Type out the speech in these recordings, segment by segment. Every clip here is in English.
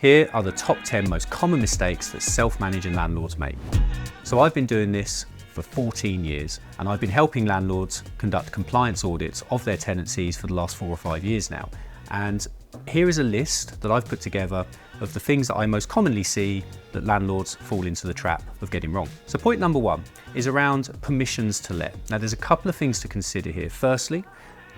Here are the top 10 most common mistakes that self-managing landlords make. So I've been doing this for 14 years, and I've been helping landlords conduct compliance audits of their tenancies for the last 4 or 5 years now. And here is a list that I've put together of the things that I most commonly see that landlords fall into the trap of getting wrong. So point number 1 is around permissions to let. Now there's a couple of things to consider here. Firstly,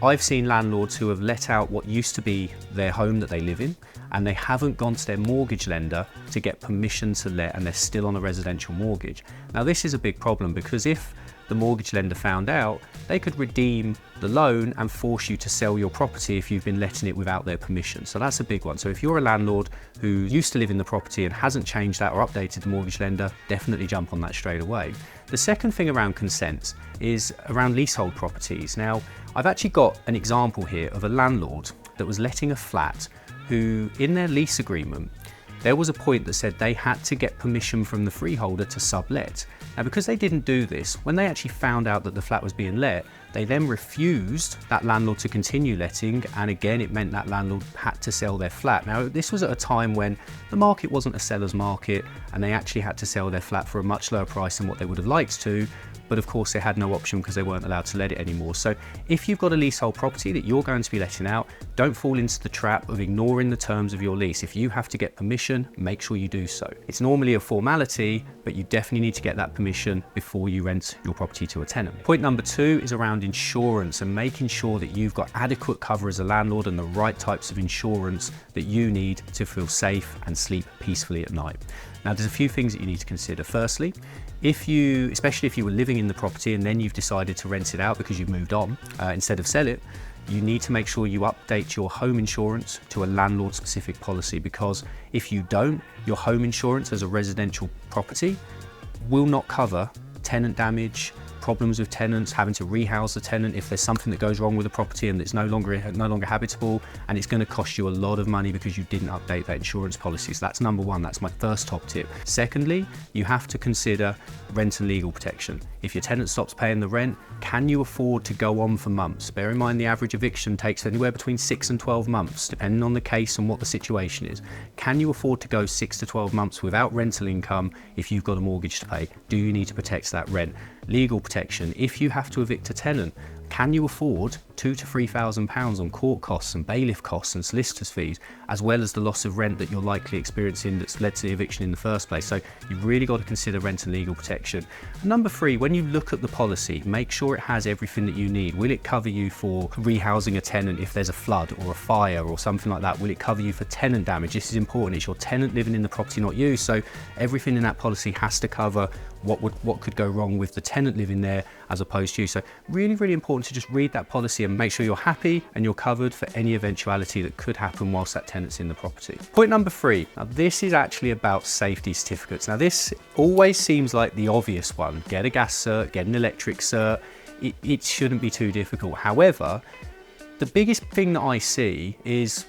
I've seen landlords who have let out what used to be their home that they live in, and they haven't gone to their mortgage lender to get permission to let, and they're still on a residential mortgage. Now this is a big problem, because if the mortgage lender found out, they could redeem the loan and force you to sell your property if you've been letting it without their permission. So that's a big one. So if you're a landlord who used to live in the property and hasn't changed that or updated the mortgage lender, definitely jump on that straight away. The second thing around consents is around leasehold properties. Now, I've actually got an example here of a landlord that was letting a flat who, in their lease agreement, there was a point that said they had to get permission from the freeholder to sublet. Now, because they didn't do this, when they actually found out that the flat was being let, they then refused that landlord to continue letting, and again, it meant that landlord had to sell their flat. Now, this was at a time when the market wasn't a seller's market, and they actually had to sell their flat for a much lower price than what they would have liked to. But of course they had no option because they weren't allowed to let it anymore. So if you've got a leasehold property that you're going to be letting out, don't fall into the trap of ignoring the terms of your lease. If you have to get permission, make sure you do so. It's normally a formality, but you definitely need to get that permission before you rent your property to a tenant. Point number 2 is around insurance and making sure that you've got adequate cover as a landlord and the right types of insurance that you need to feel safe and sleep peacefully at night. Now, there's a few things that you need to consider. Firstly, especially if you were living in the property and then you've decided to rent it out because you've moved on instead of sell it, you need to make sure you update your home insurance to a landlord specific policy, because if you don't, your home insurance as a residential property will not cover tenant damage, problems with tenants, having to rehouse the tenant if there's something that goes wrong with the property and it's no longer habitable, and it's going to cost you a lot of money because you didn't update that insurance policy. So that's number 1. That's my first top tip. Secondly, you have to consider rent and legal protection. If your tenant stops paying the rent, can you afford to go on for months? Bear in mind the average eviction takes anywhere between 6 and 12 months, depending on the case and what the situation is. Can you afford to go 6 to 12 months without rental income if you've got a mortgage to pay? Do you need to protect that rent? Legal protection. If you have to evict a tenant, can you afford £2,000 to £3,000 on court costs and bailiff costs and solicitors fees, as well as the loss of rent that you're likely experiencing that's led to the eviction in the first place? So you've really got to consider rent and legal protection. And number 3, when you look at the policy, make sure it has everything that you need. Will it cover you for rehousing a tenant if there's a flood or a fire or something like that? Will it cover you for tenant damage? This is important. It's your tenant living in the property, not you. So everything in that policy has to cover what could go wrong with the tenant living there as opposed to you. So really, really important to just read that policy and make sure you're happy and you're covered for any eventuality that could happen whilst that tenant's in the property. Point number 3. Now this is actually about safety certificates. Now this always seems like the obvious one. Get a gas cert, get an electric cert. It shouldn't be too difficult. However, the biggest thing that I see is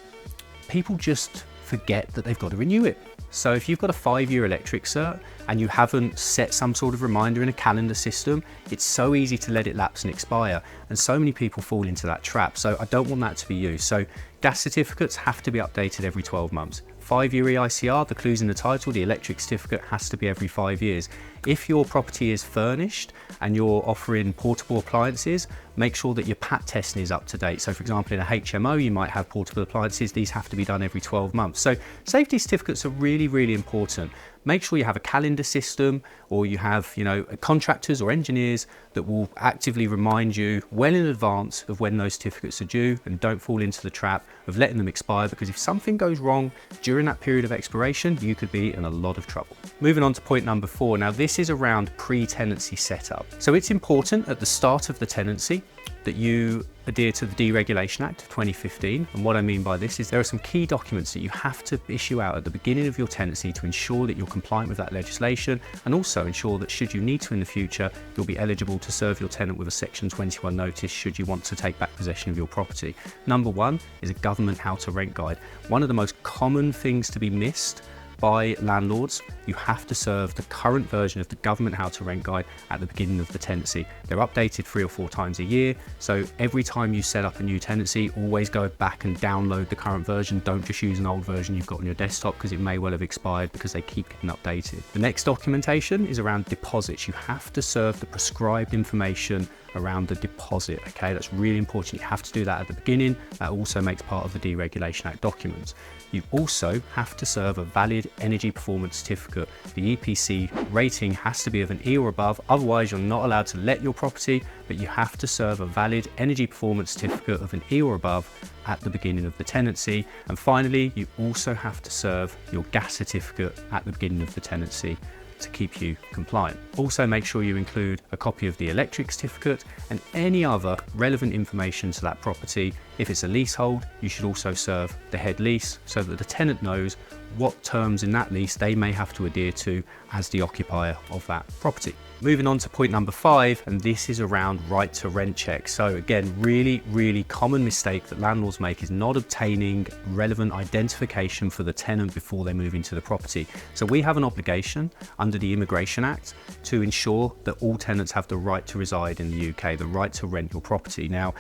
people just forget that they've got to renew it. So if you've got a 5-year electric cert and you haven't set some sort of reminder in a calendar system, it's so easy to let it lapse and expire. And so many people fall into that trap. So I don't want that to be you. So gas certificates have to be updated every 12 months. 5-year EICR, the clue's in the title, the electric certificate has to be every 5 years. If your property is furnished and you're offering portable appliances, make sure that your PAT testing is up to date. So for example, in a HMO, you might have portable appliances. These have to be done every 12 months. So safety certificates are really, really important. Make sure you have a calendar system, or you have, contractors or engineers that will actively remind you well in advance of when those certificates are due, and don't fall into the trap of letting them expire, because if something goes wrong during that period of expiration, you could be in a lot of trouble. Moving on to point number 4. Now this is around pre-tenancy setup. So it's important at the start of the tenancy that you adhere to the Deregulation Act of 2015. And what I mean by this is there are some key documents that you have to issue out at the beginning of your tenancy to ensure that you're compliant with that legislation, and also ensure that should you need to in the future, you'll be eligible to serve your tenant with a Section 21 notice should you want to take back possession of your property. Number 1 is a government how to rent guide. One of the most common things to be missed by Landlords, you have to serve the current version of the Government How to Rent Guide at the beginning of the tenancy. They're updated 3 or 4 times a year, so every time you set up a new tenancy, always go back and download the current version. Don't just use an old version you've got on your desktop, because it may well have expired, because they keep getting updated. The next documentation is around deposits. You have to serve the prescribed information around the deposit. Okay, that's really important. You have to do that at the beginning. That also makes part of the Deregulation Act documents. You also have to serve a valid energy performance certificate. The EPC rating has to be of an E or above, otherwise you're not allowed to let your property, but you have to serve a valid energy performance certificate of an E or above at the beginning of the tenancy. And finally, you also have to serve your gas certificate at the beginning of the tenancy to keep you compliant. Also, make sure you include a copy of the electric certificate and any other relevant information to that property. If it's a leasehold, you should also serve the head lease so that the tenant knows what terms in that lease they may have to adhere to as the occupier of that property. Moving on to point number 5, and this is around right to rent checks. So again, really common mistake that landlords make is not obtaining relevant identification for the tenant before they move into the property. So we have an obligation under the Immigration Act to ensure that all tenants have the right to reside in the UK, the right to rent your property. Now,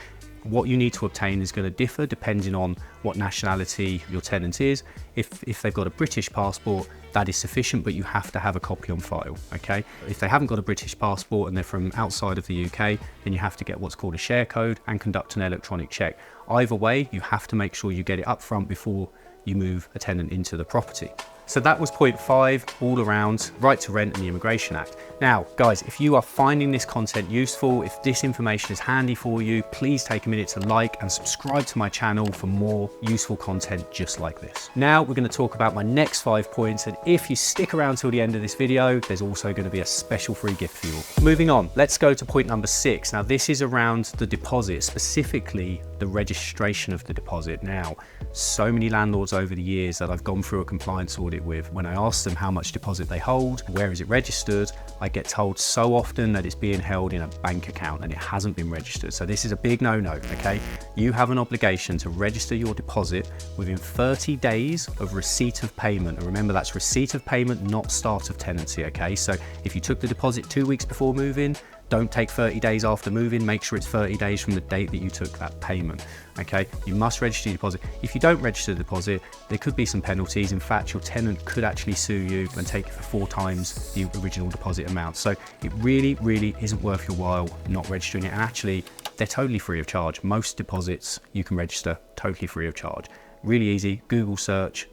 what you need to obtain is going to differ depending on what nationality your tenant is. If they've got a British passport, that is sufficient, but you have to have a copy on file, okay? If they haven't got a British passport and they're from outside of the UK, then you have to get what's called a share code and conduct an electronic check. Either way, you have to make sure you get it up front before you move a tenant into the property. So that was point 5, all around right to rent and the Immigration Act. Now, guys, if you are finding this content useful, if this information is handy for you, please take a minute to like and subscribe to my channel for more useful content just like this. Now we're going to talk about my next 5 points, and if you stick around till the end of this video, there's also going to be a special free gift for you all. Moving on, let's go to point number 6. Now this is around the deposit, specifically the registration of the deposit. Now, so many landlords over the years that I've gone through a compliance audit with, when I ask them how much deposit they hold, where is it registered, I get told so often that it's being held in a bank account and it hasn't been registered. So this is a big no-no, okay? You have an obligation to register your deposit within 30 days of receipt of payment. And remember, that's receipt of payment, not start of tenancy, okay? So if you took the deposit 2 weeks before move-in, don't take 30 days after move-in, make sure it's 30 days from the date that you took that payment, okay? You must register your deposit. If you don't register the deposit, there could be some penalties. In fact, your tenant could actually sue you and take it for 4 times the original deposit amount. So it really isn't worth your while not registering it. And actually, they're totally free of charge. Most deposits you can register totally free of charge. Really easy, Google search.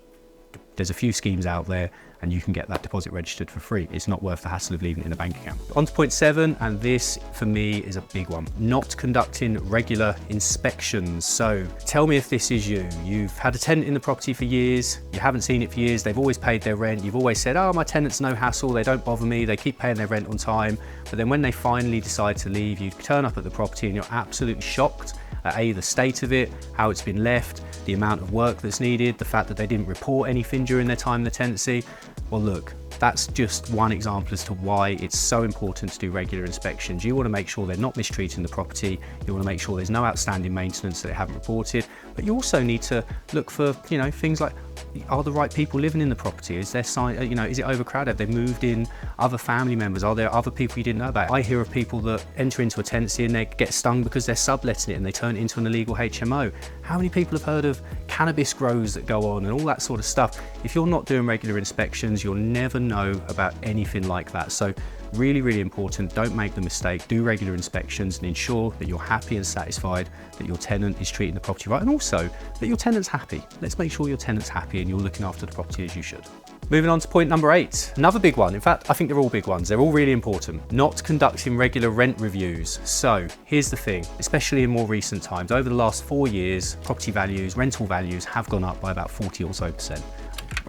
There's a few schemes out there and you can get that deposit registered for free. It's not worth the hassle of leaving it in a bank account. On to point 7, and this for me is a big one. Not conducting regular inspections. So tell me if this is you. You've had a tenant in the property for years, you haven't seen it for years, they've always paid their rent, you've always said, oh, my tenant's no hassle, they don't bother me, they keep paying their rent on time. But then when they finally decide to leave, you turn up at the property and you're absolutely shocked at the state of it, how it's been left, the amount of work that's needed, the fact that they didn't report anything during their time in the tenancy. Well, look, that's just one example as to why it's so important to do regular inspections. You want to make sure they're not mistreating the property. You want to make sure there's no outstanding maintenance that they haven't reported. But you also need to look for, things like, are the right people living in the property? Is there is it overcrowded? Have they moved in other family members? Are there other people you didn't know about? I hear of people that enter into a tenancy and they get stung because they're subletting it and they turn it into an illegal HMO. How many people have heard of cannabis grows that go on and all that sort of stuff? If you're not doing regular inspections, you'll never know about anything like that. So really important, don't make the mistake. Do regular inspections and ensure that you're happy and satisfied that your tenant is treating the property right, and also that your tenant's happy. Let's make sure your tenant's happy and you're looking after the property as you should. Moving on to point number 8, another big one. In fact, I think they're all big ones. They're all really important. Not conducting regular rent reviews. So here's the thing, especially in more recent times, over the last 4 years, property values, rental values have gone up by about 40 or so percent.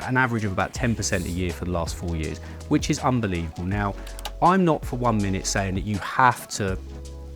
An average of about 10% a year for the last 4 years, which is unbelievable. Now, I'm not for 1 minute saying that you have to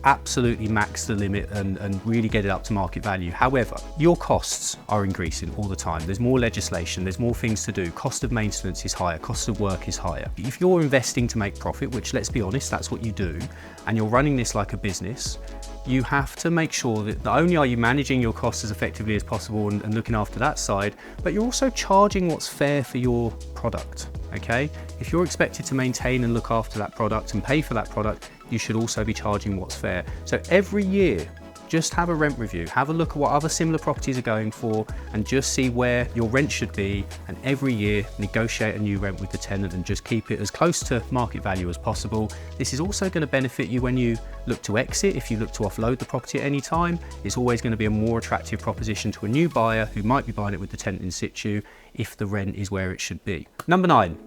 absolutely max the limit and really get it up to market value. However, your costs are increasing all the time. There's more legislation, there's more things to do. Cost of maintenance is higher, cost of work is higher. If you're investing to make profit, which let's be honest, that's what you do, and you're running this like a business, you have to make sure that not only are you managing your costs as effectively as possible and looking after that side, but you're also charging what's fair for your product, okay? If you're expected to maintain and look after that product and pay for that product, you should also be charging what's fair. So every year, just have a rent review, have a look at what other similar properties are going for and just see where your rent should be, and every year negotiate a new rent with the tenant and just keep it as close to market value as possible. This is also going to benefit you when you look to exit. If you look to offload the property at any time, it's always going to be a more attractive proposition to a new buyer who might be buying it with the tenant in situ if the rent is where it should be. Number 9,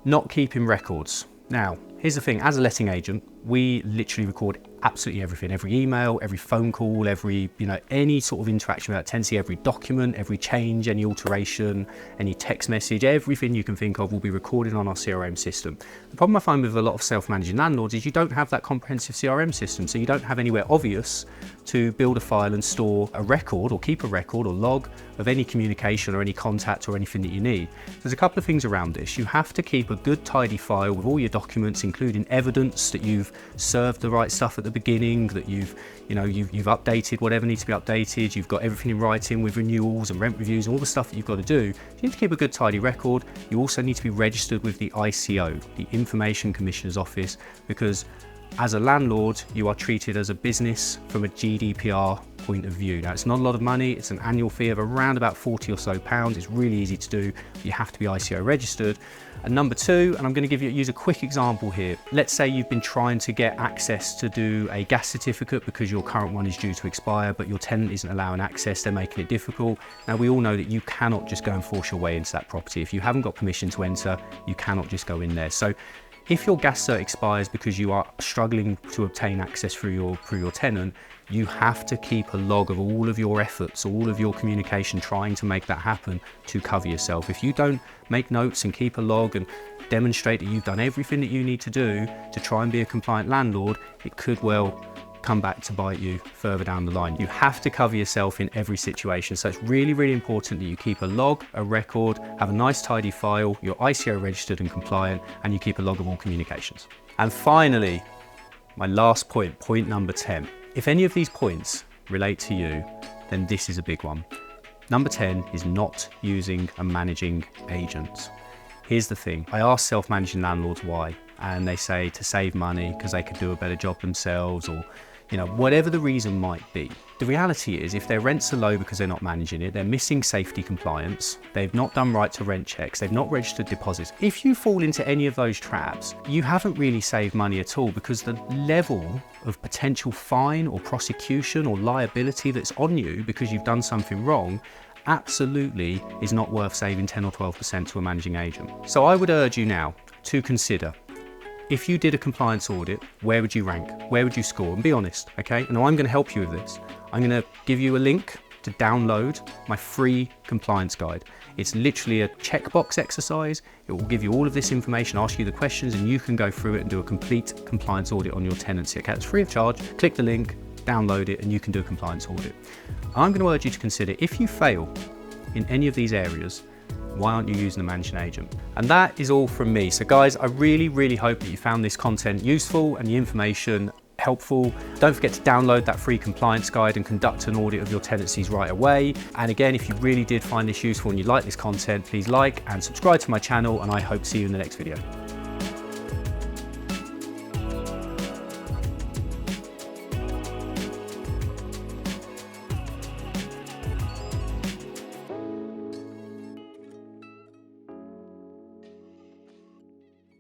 not keeping records. Now, here's the thing, as a letting agent, we literally record absolutely everything, every email, every phone call, every, any sort of interaction with that tenancy, every document, every change, any alteration, any text message, everything you can think of will be recorded on our CRM system. The problem I find with a lot of self-managing landlords is you don't have that comprehensive CRM system, so you don't have anywhere obvious to build a file and store a record or keep a record or log of any communication or any contact or anything that you need. There's a couple of things around this. You have to keep a good tidy file with all your documents, including evidence that you've served the right stuff at the beginning, that you've updated whatever needs to be updated, you've got everything in writing with renewals and rent reviews and all the stuff that you've got to do. You need to keep a good tidy record. You also need to be registered with the ICO, the Information Commissioner's Office, because as a landlord, you are treated as a business from a GDPR point of view. Now, it's not a lot of money. It's an annual fee of around about 40 or so pounds. It's really easy to do. You have to be ICO registered. And number 2, and I'm going to use a quick example here. Let's say you've been trying to get access to do a gas certificate because your current one is due to expire, but your tenant isn't allowing access. They're making it difficult. Now, we all know that you cannot just go and force your way into that property. If you haven't got permission to enter, you cannot just go in there. So if your gas cert expires because you are struggling to obtain access through your tenant, you have to keep a log of all of your efforts, all of your communication trying to make that happen to cover yourself. If you don't make notes and keep a log and demonstrate that you've done everything that you need to do to try and be a compliant landlord, it could well come back to bite you further down the line. You have to cover yourself in every situation. So it's really, really important that you keep a log, a record, have a nice tidy file, you're ICO registered and compliant, and you keep a log of all communications. And finally, my last point, point number 10. If any of these points relate to you, then this is a big one. Number 10 is not using a managing agent. Here's the thing, I ask self-managing landlords why, and they say to save money because they could do a better job themselves, or whatever the reason might be. The reality is, if their rents are low because they're not managing it, they're missing safety compliance, they've not done right to rent checks, they've not registered deposits. If you fall into any of those traps, you haven't really saved money at all, because the level of potential fine or prosecution or liability that's on you because you've done something wrong absolutely is not worth saving 10 or 12% to a managing agent. So I would urge you now to consider, if you did a compliance audit, where would you rank? Where would you score? And be honest, okay? And I'm going to help you with this. I'm going to give you a link to download my free compliance guide. It's literally a checkbox exercise. It will give you all of this information, ask you the questions, and you can go through it and do a complete compliance audit on your tenancy. Okay, it's free of charge. Click the link, download it, and you can do a compliance audit. I'm going to urge you to consider, if you fail in any of these areas, why aren't you using a managing agent? And that is all from me. So guys, I really, really hope that you found this content useful and the information helpful. Don't forget to download that free compliance guide and conduct an audit of your tenancies right away. And again, if you really did find this useful and you like this content, please like and subscribe to my channel, and I hope to see you in the next video.